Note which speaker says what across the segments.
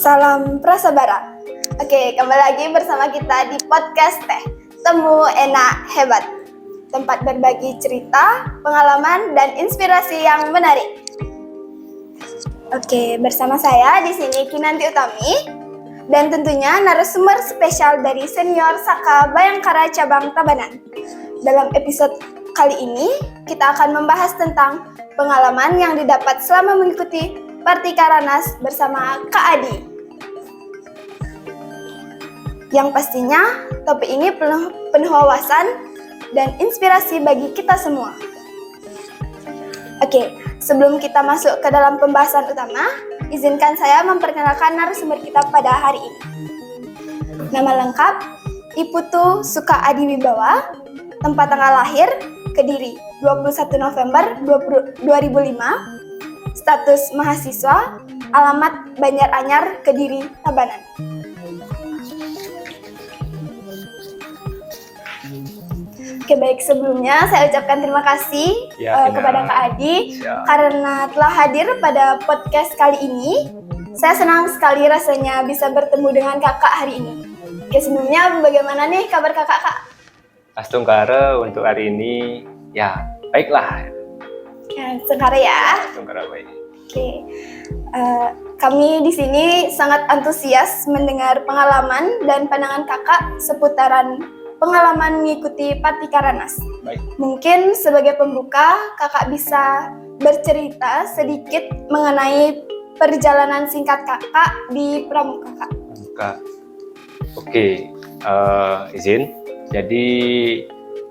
Speaker 1: Salam Prasabara. Oke, kembali lagi bersama kita di podcast Teh Temu Enak Hebat. Tempat berbagi cerita, pengalaman, dan inspirasi yang menarik. Oke, bersama saya di sini Kinanti Utami dan tentunya narasumber spesial dari Senior Saka Bayangkara Cabang Tabanan. Dalam episode kali ini, kita akan membahas tentang pengalaman yang didapat selama mengikuti Partikaranas bersama Kak Adi. Yang pastinya, topik ini penuh wawasan dan inspirasi bagi kita semua. Oke, sebelum kita masuk ke dalam pembahasan utama, izinkan saya memperkenalkan narasumber kita pada hari ini. Nama lengkap, Iputu Suka Adi Wibawa, tempat tanggal lahir, Kediri, 21 November 2005, status mahasiswa, alamat Banjaranyar, Kediri, Tabanan. Oke, baik, sebelumnya saya ucapkan terima kasih kepada Kak Adi karena telah hadir pada podcast kali ini. Saya senang sekali rasanya bisa bertemu dengan kakak hari ini. Oke, sebelumnya bagaimana nih kabar kakak, Kak?
Speaker 2: Astungkara untuk hari ini, ya baiklah.
Speaker 1: Astungkara ya.
Speaker 2: Astungkara baik.
Speaker 1: Oke, kami di sini sangat antusias mendengar pengalaman dan pandangan kakak seputaran pengalaman mengikuti Partikaranas.
Speaker 2: Baik.
Speaker 1: Mungkin sebagai pembuka, kakak bisa bercerita sedikit mengenai perjalanan singkat kakak di Pramuka, Kak.
Speaker 2: Pramuka. Oke, izin. Jadi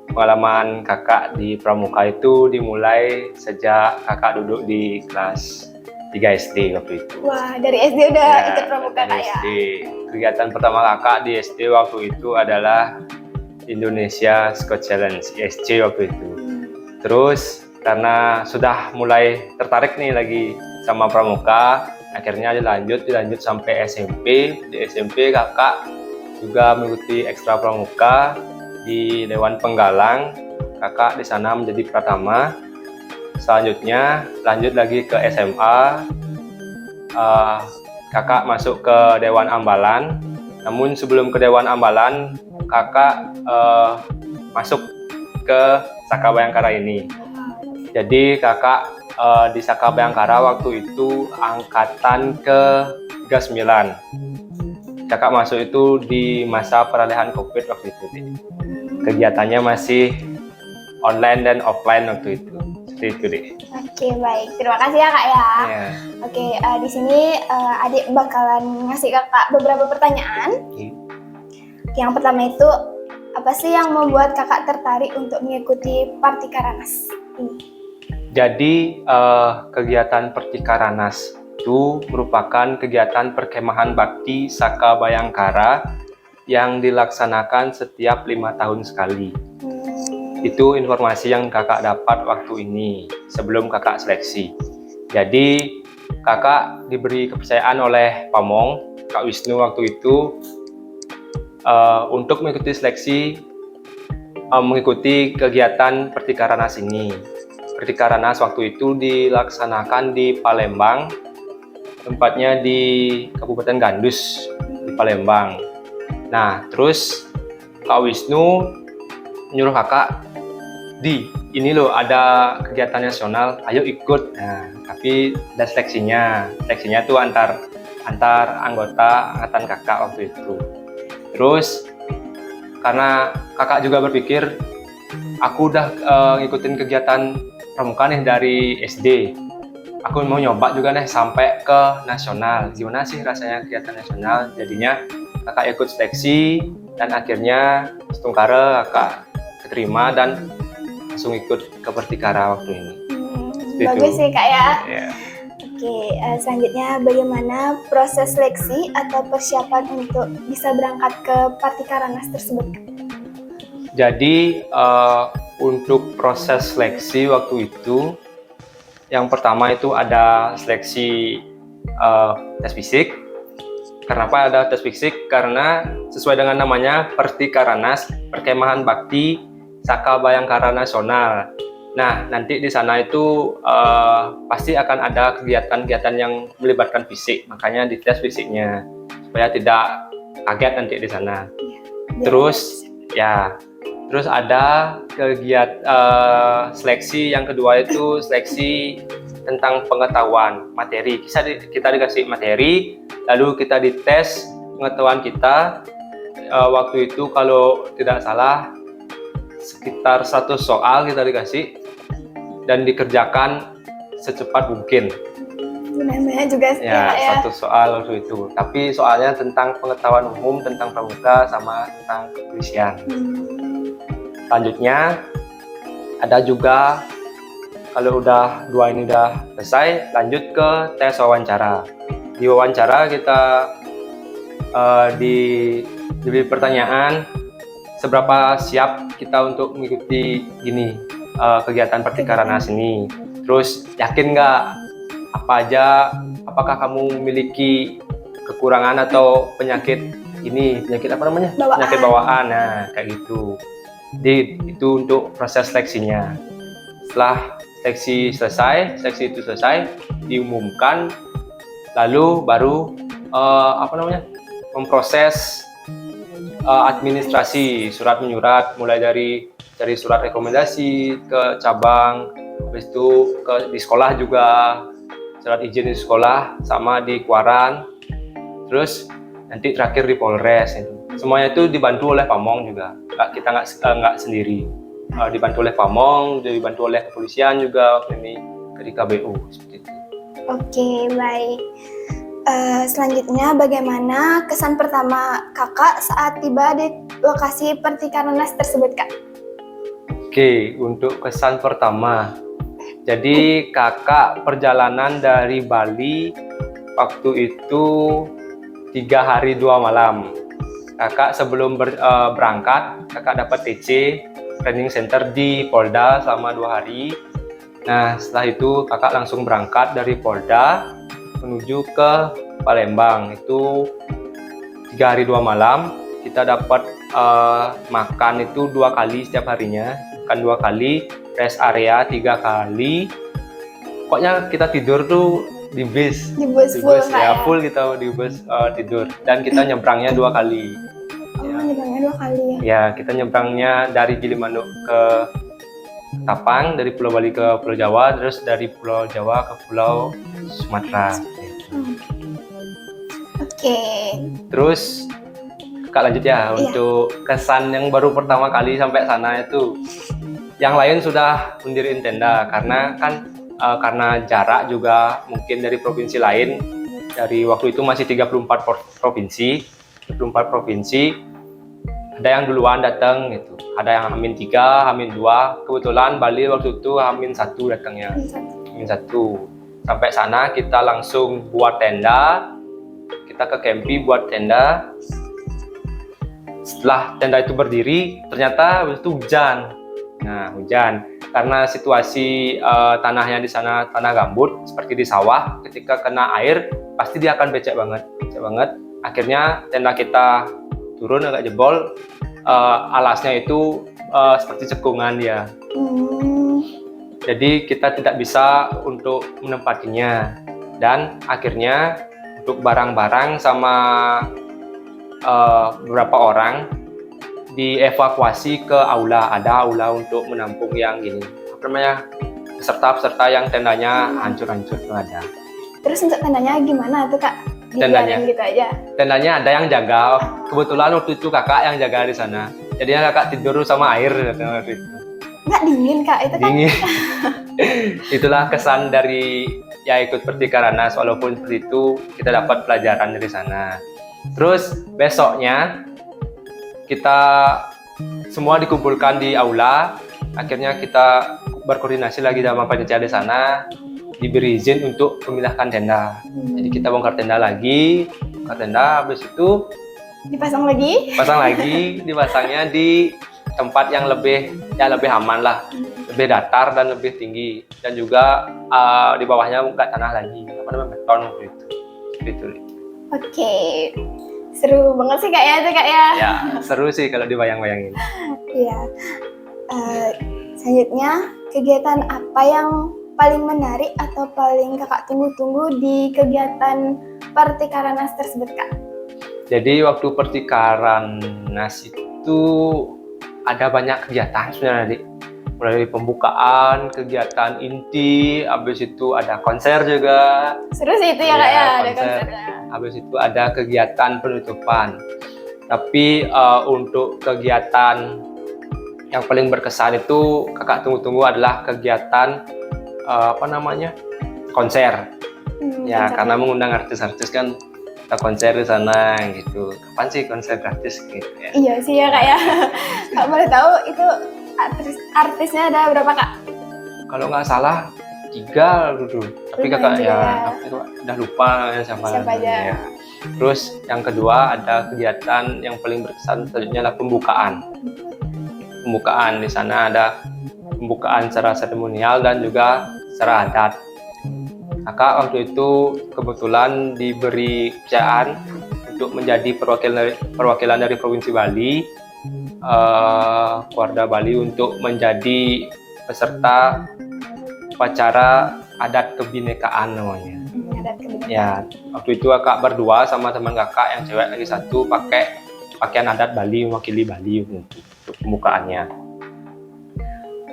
Speaker 2: pengalaman kakak di Pramuka itu dimulai sejak kakak duduk di kelas 3 SD waktu itu.
Speaker 1: Wah, dari SD udah ikut Pramuka, Kak, ya?
Speaker 2: SD. Kegiatan pertama kakak di SD waktu itu adalah Indonesia Scout Challenge, ISC waktu itu. Terus karena sudah mulai tertarik nih lagi sama Pramuka, akhirnya dilanjut sampai SMP. Di SMP kakak juga mengikuti ekstra Pramuka di Dewan Penggalang. Kakak di sana menjadi pratama. Selanjutnya lanjut lagi ke SMA. Kakak masuk ke Dewan Ambalan. Namun sebelum ke Dewan Ambalan, kakak masuk ke Saka Bayangkara ini. Jadi kakak di Saka Bayangkara waktu itu angkatan ke-39. Kakak masuk itu di masa peralihan COVID waktu itu. Kegiatannya masih online dan offline waktu itu. Seperti itu deh.
Speaker 1: Oke, baik. Terima kasih ya, Kak, ya.
Speaker 2: Yeah.
Speaker 1: Oke, di sini adik bakalan ngasih kakak beberapa pertanyaan. Yang pertama itu, apa sih yang membuat kakak tertarik untuk mengikuti Partikaranas ini?
Speaker 2: Jadi kegiatan Partikaranas itu merupakan kegiatan perkemahan bakti Saka Bayangkara yang dilaksanakan setiap 5 tahun sekali. Itu informasi yang kakak dapat waktu ini sebelum kakak seleksi. Jadi kakak diberi kepercayaan oleh Pamong, Kak Wisnu waktu itu untuk mengikuti seleksi, mengikuti kegiatan Partikaranas ini. Partikaranas waktu itu dilaksanakan di Palembang, tempatnya di Kabupaten Gandus di Palembang. Nah, terus Kak Wisnu nyuruh kakak, ini loh ada kegiatan nasional, ayo ikut. Nah, tapi ada seleksinya tuh antar anggota angkatan kakak waktu itu. Terus karena kakak juga berpikir, aku udah ngikutin kegiatan pramuka nih dari SD, aku mau nyoba juga nih sampai ke nasional. Gimana sih rasanya kegiatan nasional? Jadinya kakak ikut seleksi dan akhirnya setungkara kakak keterima dan langsung ikut ke Partikara waktu ini.
Speaker 1: Bagus sih, Kak, ya.
Speaker 2: Yeah.
Speaker 1: Oke, selanjutnya bagaimana proses seleksi atau persiapan untuk bisa berangkat ke Partikaranas tersebut?
Speaker 2: Jadi untuk proses seleksi waktu itu, yang pertama itu ada seleksi tes fisik. Kenapa ada tes fisik? Karena sesuai dengan namanya Partikaranas, Perkemahan Bakti Saka Bayangkara Nasional. Nah, nanti di sana itu pasti akan ada kegiatan-kegiatan yang melibatkan fisik, makanya dites fisiknya supaya tidak kaget nanti di sana. Terus terus ada kegiatan seleksi yang kedua itu seleksi tentang pengetahuan materi. Kita dikasih materi, lalu kita dites pengetahuan kita. Waktu itu kalau tidak salah sekitar 100 soal kita dikasih dan dikerjakan secepat mungkin.
Speaker 1: Namanya juga
Speaker 2: Ya, 1 soal waktu itu. Tapi soalnya tentang pengetahuan umum, tentang pramuka sama tentang kepolisian. Selanjutnya ada juga kalau udah 2 ini udah selesai, lanjut ke tes wawancara. Di wawancara kita diberi pertanyaan seberapa siap kita untuk mengikuti kegiatan pertikaranas ini. Terus yakin nggak apakah kamu memiliki kekurangan atau penyakit apa namanya?
Speaker 1: Bawaan.
Speaker 2: Penyakit bawaan. Nah, kayak gitu. Jadi itu untuk proses seleksinya. Setelah seleksi itu selesai, diumumkan, lalu baru memproses administrasi, surat menyurat, mulai dari surat rekomendasi ke cabang, habis itu di sekolah juga surat izin di sekolah sama di Kuaran, terus nanti terakhir di Polres. Semuanya itu dibantu oleh Pamong juga, kita nggak sendiri, dibantu oleh Pamong, dibantu oleh kepolisian juga ini dari KBU seperti itu.
Speaker 1: Oke, baik. Selanjutnya, bagaimana kesan pertama kakak saat tiba di lokasi pertikaranas tersebut, Kak?
Speaker 2: Oke, untuk kesan pertama, jadi kakak perjalanan dari Bali waktu itu 3 hari 2 malam. Kakak sebelum berangkat, kakak dapat TC training center di Polda selama 2 hari. Nah, setelah itu kakak langsung berangkat dari Polda menuju ke Palembang. Itu 3 hari 2 malam. Kita dapat makan itu 2 kali setiap harinya. Makan 2 kali, rest area 3 kali. Pokoknya kita tidur tuh di bus ya, full kita di bus tidur. Dan kita nyebrangnya 2 kali.
Speaker 1: Nyebrangnya 2 kali ya?
Speaker 2: Ya, kita nyebrangnya dari Gilimanuk ke Tapang, dari Pulau Bali ke Pulau Jawa, terus dari Pulau Jawa ke Pulau Sumatera.
Speaker 1: Oke.
Speaker 2: Terus Kak lanjut ya, untuk kesan yang baru pertama kali sampai sana itu. Yang lain sudah mendiriin tenda karena jarak juga mungkin dari provinsi lain. Dari waktu itu masih 34 provinsi. Ada yang duluan datang gitu. Ada yang H-3, H-2. Kebetulan Bali waktu itu H-1 datangnya. H-1. Sampai sana kita langsung buat tenda. Kita ke Kempi buat tenda. Setelah tenda itu berdiri, ternyata itu hujan. Nah, hujan. Karena situasi tanahnya di sana tanah gambut seperti di sawah, ketika kena air pasti dia akan becek banget. Akhirnya tenda kita turun agak jebol, alasnya itu seperti cekungan dia. Jadi kita tidak bisa untuk menempatinya, dan akhirnya untuk barang-barang sama beberapa orang dievakuasi ke aula. Ada aula untuk menampung yang peserta-peserta yang tendanya hancur-hancur tuh ada.
Speaker 1: Terus untuk tendanya gimana tuh, Kak?
Speaker 2: Tendanya
Speaker 1: gitu aja?
Speaker 2: Tendanya ada yang jaga. Kebetulan waktu itu kakak yang jaga di sana. Jadinya kakak tidur sama air waktu itu.
Speaker 1: Nggak dingin, Kak? Itu kan?
Speaker 2: Dingin. Itulah kesan dari ikut pertikaranas. Walaupun seperti itu kita dapat pelajaran dari sana. Terus besoknya kita semua dikumpulkan di aula. Akhirnya kita berkoordinasi lagi sama panitia di sana, diberi izin untuk memindahkan tenda. Jadi kita bongkar tenda lagi, habis itu
Speaker 1: dipasang lagi.
Speaker 2: Dipasangnya di tempat yang lebih aman lah, lebih datar dan lebih tinggi, dan juga di bawahnya nggak tanah lagi, beton gitu.
Speaker 1: Oke. Seru banget sih, Kak ya, itu, Kak ya.
Speaker 2: Ya, seru sih kalau dibayang-bayangin.
Speaker 1: Iya. Selanjutnya, kegiatan apa yang paling menarik atau paling kakak tunggu-tunggu di kegiatan pertikaran nas tersebut, Kak?
Speaker 2: Jadi waktu pertikaran nas itu ada banyak kegiatan sebenarnya, Dik. Mulai dari pembukaan, kegiatan inti, habis itu ada konser juga.
Speaker 1: Seru sih itu ya, Kak,
Speaker 2: Iya,
Speaker 1: ya, ada
Speaker 2: konser.
Speaker 1: konsernya.
Speaker 2: Habis itu ada kegiatan penutupan. Tapi untuk kegiatan yang paling berkesan itu kakak tunggu-tunggu adalah kegiatan konser. Ya,
Speaker 1: Konser.
Speaker 2: karena mengundang artis-artis kan, kita konser di sana gitu. Kapan sih konser gratis gitu ya?
Speaker 1: Iya sih ya, Kak, ya. Kak boleh tahu itu artisnya ada berapa, Kak?
Speaker 2: Kalau nggak salah 3 dulu. Tapi
Speaker 1: Lumayan
Speaker 2: kakak
Speaker 1: juga
Speaker 2: ya,
Speaker 1: ya.
Speaker 2: tapi itu udah lupa ya siapa
Speaker 1: Siapa aja?
Speaker 2: namanya. Terus yang kedua ada kegiatan yang paling berkesan selanjutnya adalah pembukaan. Pembukaan di sana ada pembukaan secara seremonial dan juga secara adat. Kakak waktu itu kebetulan diberi kepercayaan untuk menjadi perwakilan dari Provinsi Bali, Warga Bali, untuk menjadi peserta upacara adat kebinekaan namanya.
Speaker 1: Adat kebinekaan.
Speaker 2: Ya, waktu itu kakak berdua sama teman kakak yang cewek lagi satu pakai pakaian adat Bali, mewakili Bali untuk pembukaannya.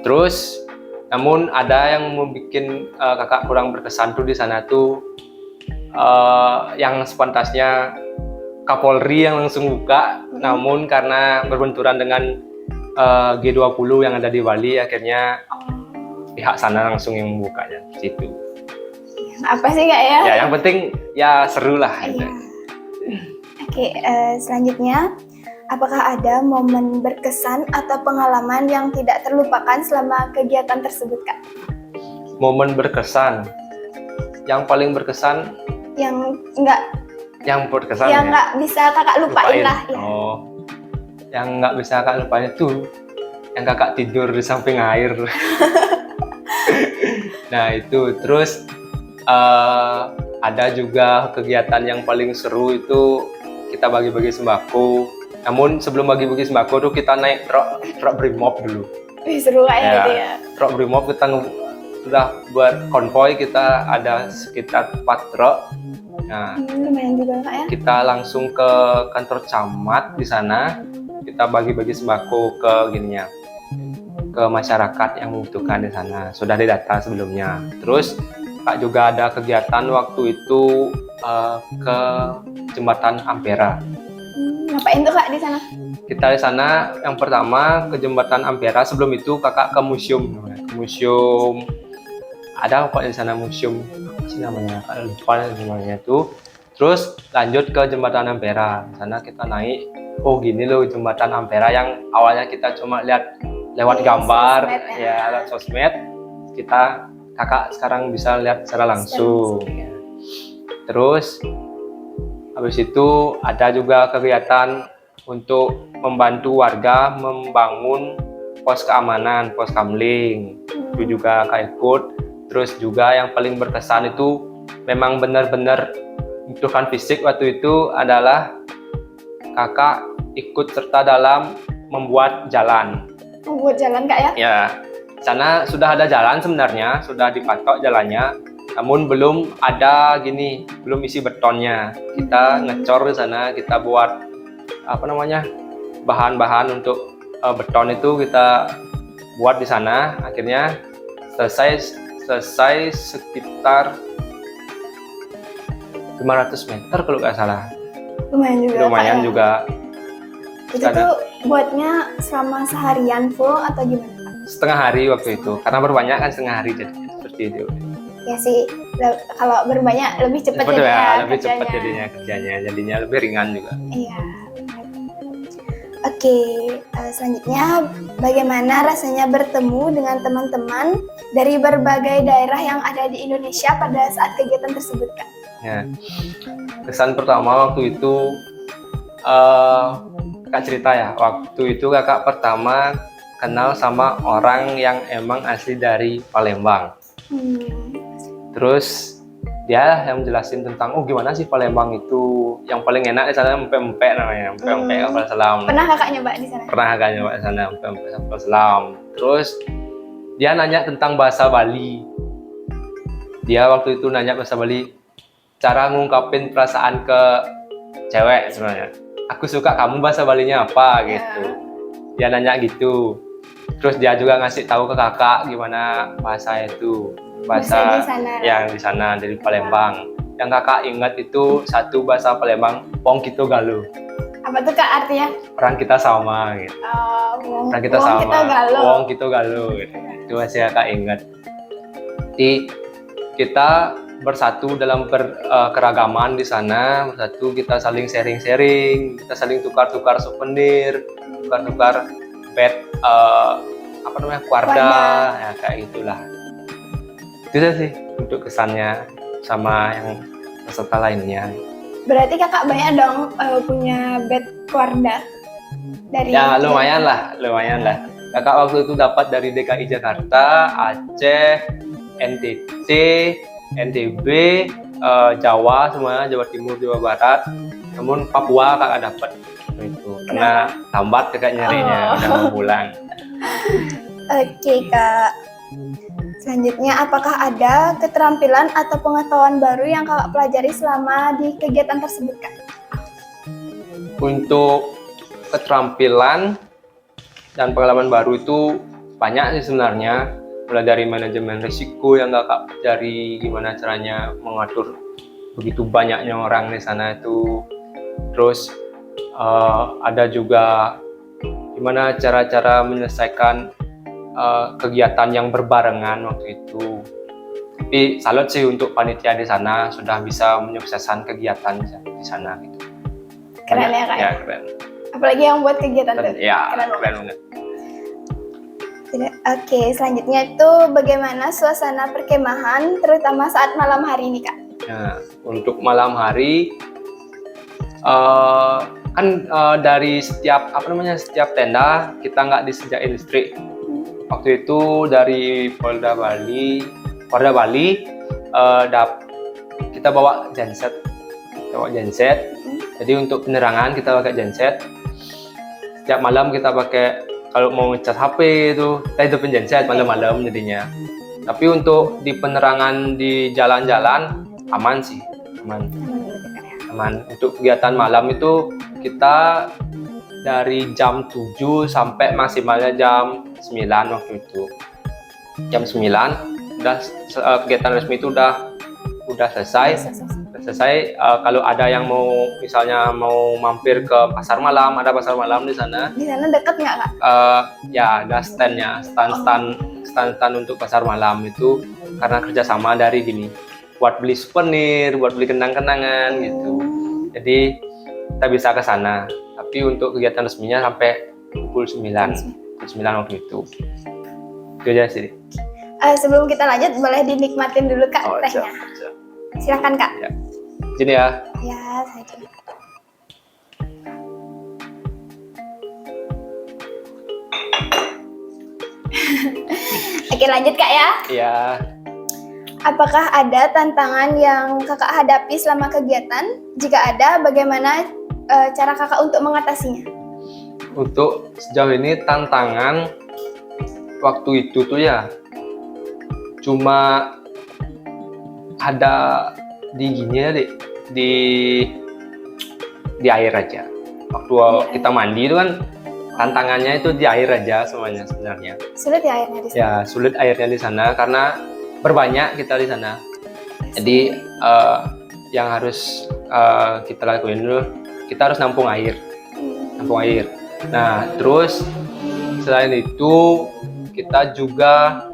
Speaker 2: Terus, namun ada yang membuat kakak kurang berkesan tuh di sana tuh, yang sepantasnya Kapolri yang langsung buka, namun karena berbenturan dengan G20 yang ada di Bali, akhirnya pihak sana langsung yang membukanya di situ.
Speaker 1: Apa sih, Kak, ya?
Speaker 2: Ya, yang penting ya seru lah.
Speaker 1: Iya. Oke, selanjutnya, apakah ada momen berkesan atau pengalaman yang tidak terlupakan selama kegiatan tersebut, Kak?
Speaker 2: Momen berkesan, yang paling berkesan,
Speaker 1: Yang
Speaker 2: yang berkesan
Speaker 1: nggak bisa kakak lupain lah. Ya.
Speaker 2: Oh, yang nggak bisa kakak lupain itu yang kakak tidur di samping air. Nah itu, terus ada juga kegiatan yang paling seru itu kita bagi-bagi sembako. Namun sebelum bagi-bagi sembako tuh kita naik truk brimob dulu.
Speaker 1: Wih, seru kayak
Speaker 2: Ya,
Speaker 1: gitu ya.
Speaker 2: Truk brimob kita udah buat konvoy, kita ada sekitar 4 truk. Nah,
Speaker 1: Lumayan juga, Kak, ya.
Speaker 2: kita langsung ke kantor camat di sana, kita bagi-bagi sembako ke masyarakat yang membutuhkan di sana. Sudah didata sebelumnya. Terus Kak juga ada kegiatan waktu itu ke Jembatan Ampera.
Speaker 1: Ngapain tuh, Kak, di sana?
Speaker 2: Kita di sana yang pertama ke Jembatan Ampera. Sebelum itu kakak ke museum. Ke museum ada kok di sana, museum apa sih namanya? Kak lupa namanya tuh. Terus lanjut ke Jembatan Ampera. Di sana kita naik. Oh gini loh Jembatan Ampera yang awalnya kita cuma lihat lewat gambar,
Speaker 1: sosmed,
Speaker 2: ya lewat sosmed. Kakak sekarang bisa lihat secara langsung. Ya. Terus habis itu ada juga kegiatan untuk membantu warga membangun pos keamanan, pos kamling. Itu juga kakak ikut. Terus juga yang paling berkesan itu memang benar-benar membutuhkan fisik waktu itu adalah kakak ikut serta dalam membuat jalan.
Speaker 1: Membuat jalan, Kak, ya?
Speaker 2: Ya, sana sudah ada jalan sebenarnya, sudah dipatok jalannya, namun belum isi betonnya. Kita ngecor di sana, kita buat bahan-bahan untuk beton itu kita buat di sana. Akhirnya selesai sekitar 500 meter kalau nggak salah.
Speaker 1: Lumayan juga, Kak, ya? Itu
Speaker 2: Karena
Speaker 1: tuh buatnya selama seharian full atau gimana, Kak?
Speaker 2: setengah hari waktu itu, karena berbanyak kan setengah hari jadi seperti itu.
Speaker 1: Ya sih, kalau berbanyak lebih cepat
Speaker 2: Cepat
Speaker 1: jadinya
Speaker 2: ya, lebih
Speaker 1: kerjanya.
Speaker 2: cepat jadinya lebih ringan juga.
Speaker 1: Iya. Oke, selanjutnya bagaimana rasanya bertemu dengan teman-teman dari berbagai daerah yang ada di Indonesia pada saat kegiatan tersebut, Kak?
Speaker 2: Ya. Kesan pertama waktu itu, Kak cerita ya, waktu itu kakak pertama kenal sama orang yang emang asli dari Palembang. Terus dia yang menjelasin tentang gimana sih Palembang itu, yang paling enak di sana empek-empek namanya, empek-empek kapal selam.
Speaker 1: Pernah kakak nyoba di sana?
Speaker 2: Pernah kakak nyoba di sana empek-empek kapal selam. Terus dia nanya tentang bahasa Bali. Dia waktu itu nanya bahasa Bali, cara ngungkapin perasaan ke cewek sebenarnya. Aku suka kamu, bahasa Balinya apa gitu. Dia nanya gitu. Terus dia juga ngasih tahu ke kakak gimana bahasa itu, bahasa
Speaker 1: di sana.
Speaker 2: yang di sana dari Palembang. Yang kakak ingat itu satu bahasa Palembang, Wong Kito Galuh.
Speaker 1: Apa tuh Kak artinya?
Speaker 2: Orang kita sama gitu. Orang kita sama. Wong Kito Galuh gitu. Itu masih kakak ingat. Jadi kita bersatu dalam keragaman di sana, bersatu, kita saling sharing-sharing, kita saling tukar-tukar souvenir, tukar-tukar bed kuarda, ya kayak gitulah. Itu sih untuk kesannya sama yang peserta lainnya.
Speaker 1: Berarti kakak banyak dong punya bed keluarga dari.
Speaker 2: Ya lumayan lah. Kakak waktu itu dapat dari DKI Jakarta, Aceh, NTT, NTB, Jawa semua, Jawa Timur, Jawa Barat. Namun Papua kakak dapat itu karena lambat kakak nyarinya, udah mau pulang.
Speaker 1: Oke Kak. Selanjutnya, apakah ada keterampilan atau pengetahuan baru yang kakak pelajari selama di kegiatan tersebut Kak?
Speaker 2: Untuk keterampilan dan pengalaman baru itu banyak sih sebenarnya. Mulai dari manajemen risiko yang kakak pelajari, gimana caranya mengatur begitu banyaknya orang di sana itu. Terus ada juga gimana cara-cara menyelesaikan kegiatan yang berbarengan waktu itu. Tapi salut sih untuk panitia di sana, sudah bisa menyukseskan kegiatan di sana gitu.
Speaker 1: Keren ya Kak?
Speaker 2: Ya keren.
Speaker 1: Apalagi yang buat kegiatan tuh.
Speaker 2: Ya keren banget.
Speaker 1: Oke, selanjutnya itu bagaimana suasana perkemahan terutama saat malam hari ini Kak?
Speaker 2: Nah, untuk malam hari dari setiap tenda kita nggak disediain listrik. Waktu itu dari Polda Bali kita bawa genset. Jadi untuk penerangan kita pakai genset. Setiap malam kita pakai, kalau mau ngecas HP itu kita hidupin genset malam-malam jadinya. Tapi untuk di penerangan di jalan-jalan aman sih, aman. Untuk kegiatan malam itu kita dari jam 7 sampai maksimalnya jam 9 waktu itu. Jam 9 udah kegiatan resmi itu udah selesai. Kalau ada yang misalnya mau mampir ke pasar malam, ada pasar malam di sana.
Speaker 1: Di sana dekat nggak Kak?
Speaker 2: Ya ada stand untuk pasar malam itu karena kerjasama dari gini, buat beli souvenir, buat beli kenang-kenangan gitu. Jadi kita bisa ke sana. Tapi untuk kegiatan resminya sampai pukul 9 waktu itu. Itu aja sih.
Speaker 1: Sebelum kita lanjut, boleh dinikmatin dulu Kak tehnya.
Speaker 2: Siap.
Speaker 1: Silakan Kak.
Speaker 2: Ya. Sini ya.
Speaker 1: Ya, saja. Oke, lanjut Kak ya.
Speaker 2: Iya.
Speaker 1: Apakah ada tantangan yang kakak hadapi selama kegiatan? Jika ada, bagaimana cara kakak untuk mengatasinya?
Speaker 2: Untuk sejauh ini tantangan waktu itu tuh ya cuma ada di air aja. Waktu kita mandi itu kan tantangannya itu di air aja semuanya sebenarnya.
Speaker 1: Sulit ya airnya di sana?
Speaker 2: Ya, sulit airnya di sana karena berbanyak kita di sana. Jadi yang harus kita lakuin dulu, kita harus nampung air. Nah, terus selain itu kita juga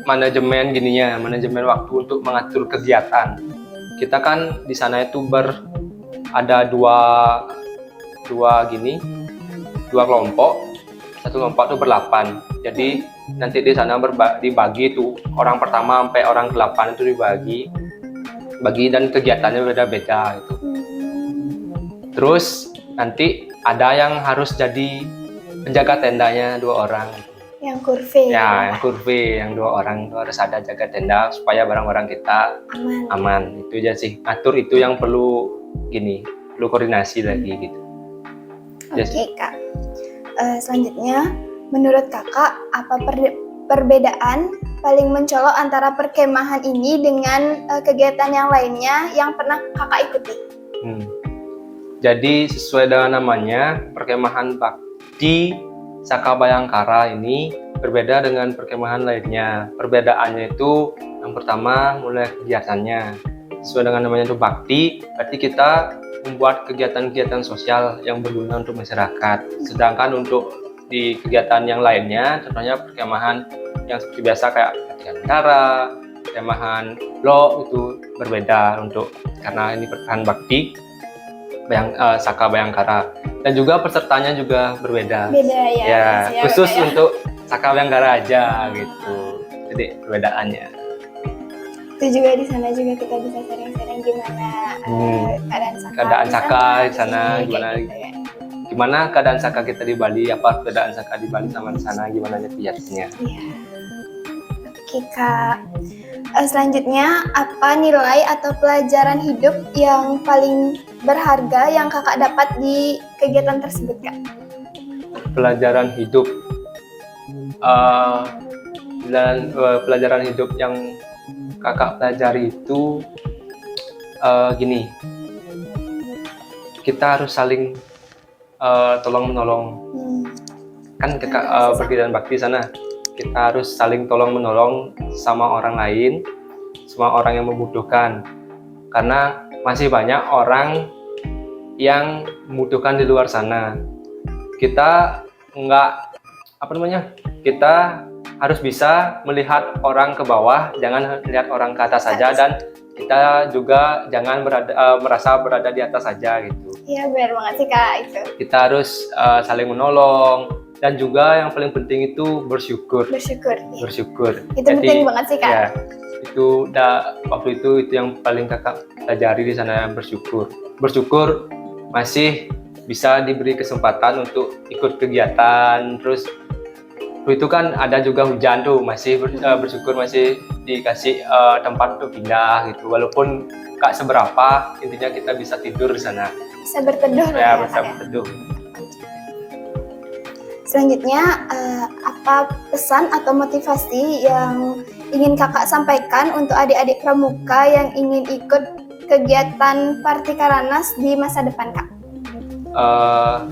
Speaker 2: manajemen waktu untuk mengatur kegiatan. Kita kan di sana itu ada dua kelompok. Satu kelompok itu ber-8. Jadi nanti di sana dibagi tuh, orang pertama sampai orang ke-8 itu dibagi dan kegiatannya beda-beda gitu. Terus nanti ada yang harus jadi penjaga tendanya 2 orang.
Speaker 1: Yang kurve.
Speaker 2: Ya, yang kurve, yang 2 orang itu harus ada jaga tenda supaya barang-barang kita aman. Itu aja sih. Atur itu yang perlu koordinasi lagi gitu.
Speaker 1: Oke Kak. Selanjutnya, menurut kakak apa perbedaan paling mencolok antara perkemahan ini dengan kegiatan yang lainnya yang pernah kakak ikuti?
Speaker 2: Jadi sesuai dengan namanya, perkemahan bakti Saka Bayangkara ini berbeda dengan perkemahan lainnya. Perbedaannya itu yang pertama mulai kegiatannya. Sesuai dengan namanya itu bakti, berarti kita membuat kegiatan-kegiatan sosial yang berguna untuk masyarakat. Sedangkan untuk di kegiatan yang lainnya, contohnya perkemahan yang seperti biasa kayak latihan tentara, perkemahan blok itu berbeda untuk karena ini perkemahan bakti Saka Bayangkara, dan juga pesertanya juga berbeda.
Speaker 1: Beda ya.
Speaker 2: Khusus untuk Saka Bayangkara aja gitu. Jadi perbedaannya.
Speaker 1: Itu juga di sana juga kita bisa sharing-sharing gimana
Speaker 2: keadaan Saka di sana, gimana
Speaker 1: gitu ya.
Speaker 2: Gimana keadaan Saka kita di Bali, apa perbedaan Saka di Bali sama di sana, gimana kegiatannya.
Speaker 1: Iya. Oke Kak. Selanjutnya, apa nilai atau pelajaran hidup yang paling berharga yang kakak dapat di kegiatan tersebut, Kak?
Speaker 2: Pelajaran hidup, pelajaran hidup yang kakak pelajari itu gini, kita harus saling tolong menolong. Kan kakak pergi dan bakti sana, kita harus saling tolong menolong sama orang lain, semua orang yang membutuhkan, karena masih banyak orang yang membutuhkan di luar sana. Kita kita harus bisa melihat orang ke bawah, jangan melihat orang ke atas saja, dan kita juga jangan merasa berada di atas saja gitu.
Speaker 1: Iya, benar banget sih Kak itu.
Speaker 2: Kita harus saling menolong. Dan juga yang paling penting itu bersyukur. Bersyukur.
Speaker 1: Itu penting banget sih Kak.
Speaker 2: Ya, waktu itu yang paling kakak pelajari di sana, bersyukur. Bersyukur masih bisa diberi kesempatan untuk ikut kegiatan. Terus itu kan ada juga hujan tuh, masih bersyukur masih dikasih tempat untuk pindah gitu. Walaupun gak seberapa, intinya kita bisa tidur di sana.
Speaker 1: Bisa berteduh.
Speaker 2: Ya, bisa berteduh.
Speaker 1: Selanjutnya, apa pesan atau motivasi yang ingin kakak sampaikan untuk adik-adik pramuka yang ingin ikut kegiatan Partikaranas di masa depan, Kak?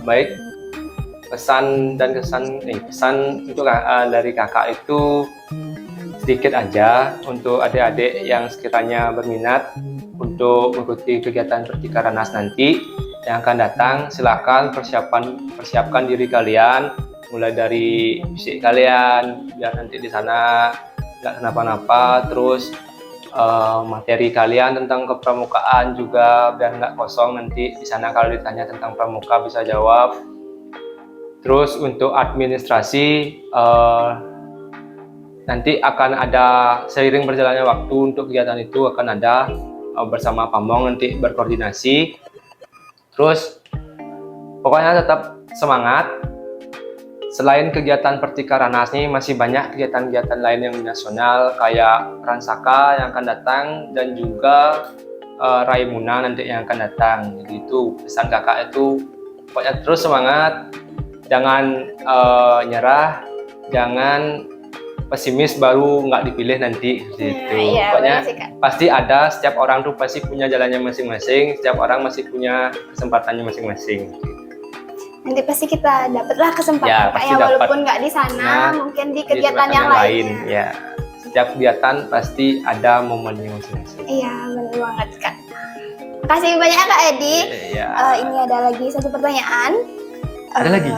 Speaker 2: Baik, pesan untuk dari kakak itu sedikit aja untuk adik-adik yang sekiranya berminat untuk mengikuti kegiatan Partikaranas nanti yang akan datang. Silakan persiapkan diri kalian, mulai dari fisik kalian biar nanti di sana nggak kenapa-napa, terus materi kalian tentang kepramukaan juga biar nggak kosong nanti di sana. Kalau ditanya tentang pramuka bisa jawab. Terus untuk administrasi nanti akan ada, seiring berjalannya waktu untuk kegiatan itu akan ada bersama Pamong nanti berkoordinasi. Terus pokoknya tetap semangat. Selain kegiatan Partikaranas ini masih banyak kegiatan-kegiatan lain yang nasional kayak Ransaka yang akan datang dan juga Raimuna nanti yang akan datang. Jadi itu pesan kakak itu, pokoknya terus semangat, jangan nyerah, jangan pesimis baru nggak dipilih nanti gitu.
Speaker 1: Iya,
Speaker 2: Pokoknya pasti ada, setiap orang tuh pasti punya jalannya masing-masing, setiap orang masih punya kesempatannya masing-masing. Nanti pasti kita dapatlah kesempatan walaupun nggak di sana, mungkin di kegiatan yang lain. Ya, setiap kegiatan pasti ada momennya masing-masing. Iya, benar banget Kak. Makasih banyak Kak Edi. Ini ada lagi satu pertanyaan. Ada lagi?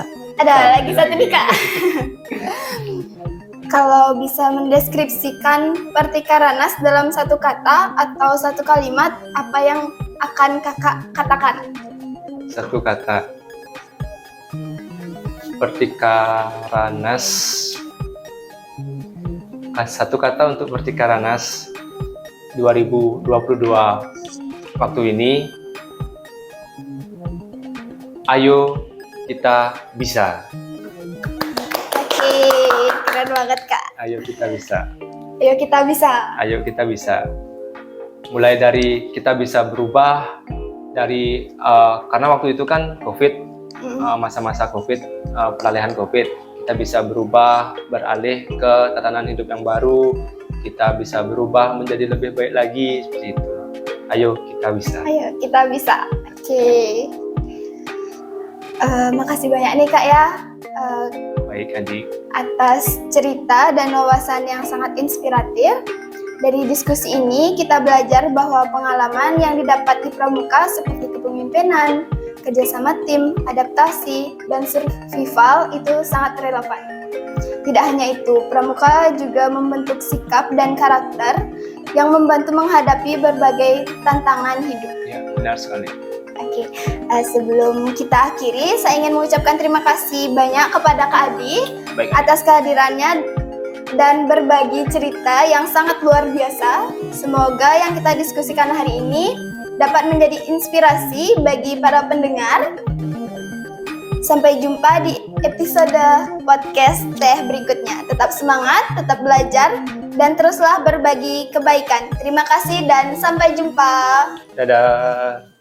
Speaker 1: Ada lagi satu nih Kak. Kalau bisa mendeskripsikan Partikaranas dalam satu kata atau satu kalimat, apa yang akan kakak katakan? Satu kata. Partikaranas. Satu kata untuk Partikaranas 2022 waktu ini. Ayo kita bisa. Oke, keren banget Kak. Ayo kita bisa. Ayo kita bisa. Ayo kita bisa. Mulai dari kita bisa berubah karena waktu itu kan COVID, masa-masa COVID, peralihan COVID,
Speaker 2: kita bisa berubah, beralih ke tatanan hidup yang baru, kita bisa berubah menjadi lebih baik lagi, seperti itu. Ayo, kita bisa.
Speaker 1: Ayo, kita bisa. Oke. Makasih banyak nih Kak ya.
Speaker 2: Baik, adik.
Speaker 1: Atas cerita dan wawasan yang sangat inspiratif. Dari diskusi ini kita belajar bahwa pengalaman yang didapat di pramuka seperti kepemimpinan, kerjasama tim, adaptasi, dan survival itu sangat relevan. Tidak hanya itu, pramuka juga membentuk sikap dan karakter yang membantu menghadapi berbagai tantangan hidup.
Speaker 2: Ya, benar sekali.
Speaker 1: Oke, sebelum kita akhiri, saya ingin mengucapkan terima kasih banyak kepada Kak Adi
Speaker 2: Baik,
Speaker 1: atas kehadirannya dan berbagi cerita yang sangat luar biasa. Semoga yang kita diskusikan hari ini dapat menjadi inspirasi bagi para pendengar. Sampai jumpa di episode podcast Teh berikutnya. Tetap semangat, tetap belajar, dan teruslah berbagi kebaikan. Terima kasih dan sampai jumpa.
Speaker 2: dadah.